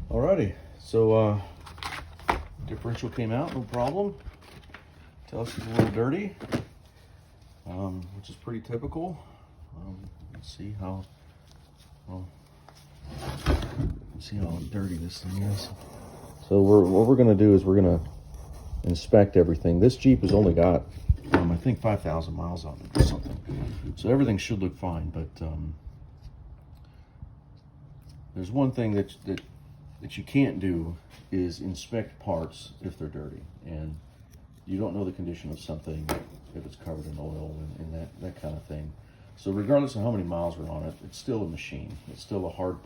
Alrighty, so differential came out, no problem. Tells us it's a little dirty, which is pretty typical. Let's see how dirty this thing is. So what we're gonna do is we're gonna inspect everything. This Jeep has only got, I think 5,000 miles on it or something. So everything should look fine, but there's one thing that you can't do is inspect parts if they're dirty, and you don't know the condition of something if it's covered in oil and that kind of thing. So regardless of how many miles are on it, it's still a machine. It's still a hard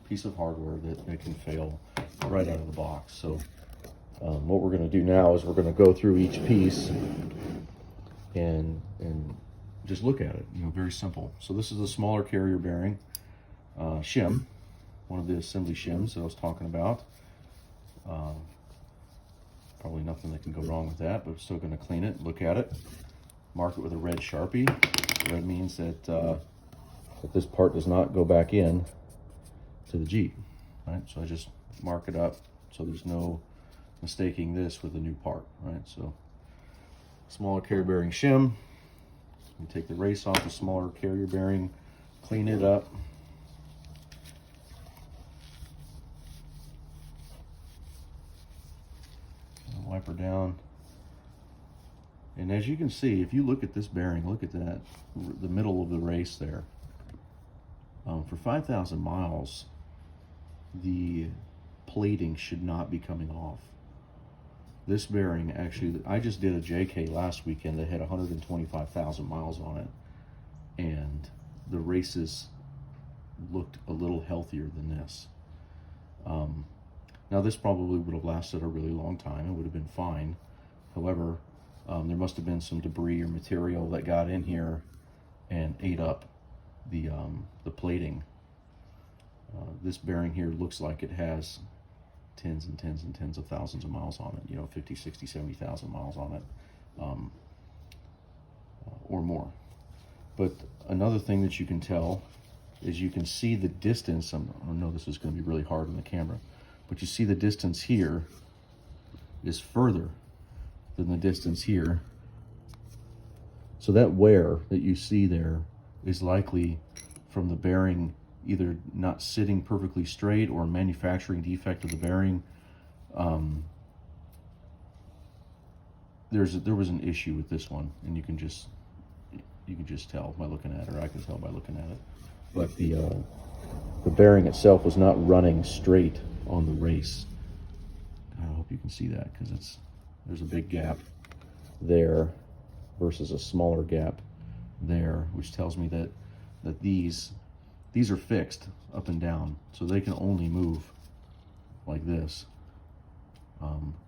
piece of hardware that can fail right out of the box. So what we're going to do now is we're going to go through each piece and just look at it. Very simple. So this is a smaller carrier bearing shim, one of the assembly shims that I was talking about. Probably nothing that can go wrong with that, but I'm still going to clean it, look at it, mark it with a red Sharpie. Red means that that this part does not go back in to the Jeep, right? So I just mark it up so there's no mistaking this with a new part, right? So smaller carrier bearing shim. You take the race off the smaller carrier bearing, clean it up. Wipe her down. And as you can see, if you look at this bearing, look at that, the middle of the race there. For 5,000 miles, the plating should not be coming off. This bearing, actually, I just did a JK last weekend that had 125,000 miles on it, and the races looked a little healthier than this. Now this probably would have lasted a really long time. It would have been fine. However, there must have been some debris or material that got in here and ate up the plating. This bearing here looks like it has tens and tens and tens of thousands of miles on it, 50, 60, 70,000 miles on it, or more. But another thing that you can tell is you can see the distance. I know this is going to be really hard on the camera, but you see the distance here is further than the distance here. So that wear that you see there is likely from the bearing either not sitting perfectly straight or a manufacturing defect of the bearing. There was an issue with this one, and you can just tell by looking at it, or I can tell by looking at it. But the bearing itself was not running straight on the race. I hope you can see that, because there's a big gap there versus a smaller gap there, which tells me that these are fixed up and down, so they can only move like this.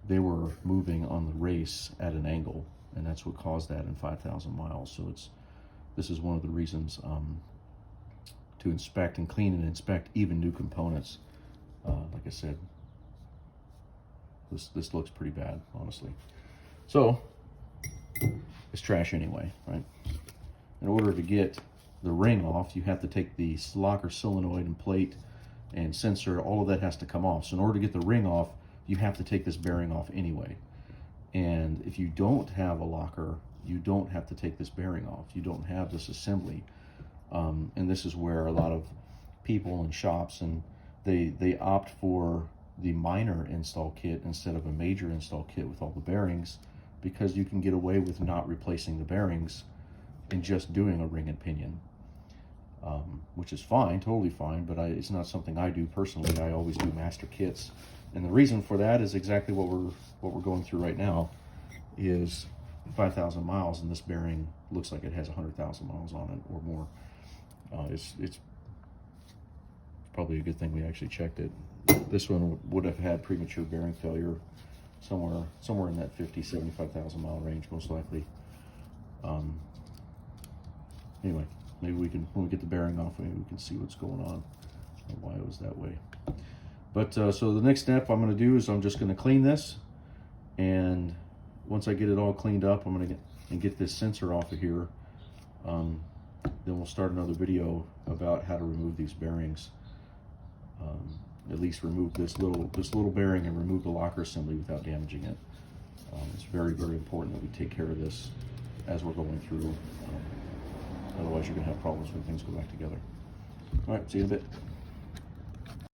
They were moving on the race at an angle, and that's what caused that in 5,000 miles. So this is one of the reasons to inspect and clean and inspect even new components. Like I said, this looks pretty bad, honestly. So it's trash anyway, right? In order to get the ring off, you have to take the locker solenoid and plate and sensor. All of that has to come off. So in order to get the ring off, you have to take this bearing off anyway. And if you don't have a locker, you don't have to take this bearing off. You don't have this assembly. And this is where a lot of people and shops, and they opt for the minor install kit instead of a major install kit with all the bearings, because you can get away with not replacing the bearings and just doing a ring and pinion, which is fine, totally fine, but it's not something I do personally. I always do master kits, and the reason for that is exactly what we're going through right now. Is 5,000 miles, and this bearing looks like it has 100,000 miles on it or more. It's probably a good thing we actually checked it. This one would have had premature bearing failure somewhere in that 50, 75,000 mile range, most likely. Anyway, maybe we can, when we get the bearing off, maybe we can see what's going on and why it was that way. But so the next step I'm going to do is I'm just going to clean this, and once I get it all cleaned up, I'm going to get this sensor off of here. Then we'll start another video about how to remove these bearings. at least remove this little bearing and remove the locker assembly without damaging it. It's very, very important that we take care of this as we're going through. Otherwise, you're going to have problems when things go back together. All right, see you in a bit.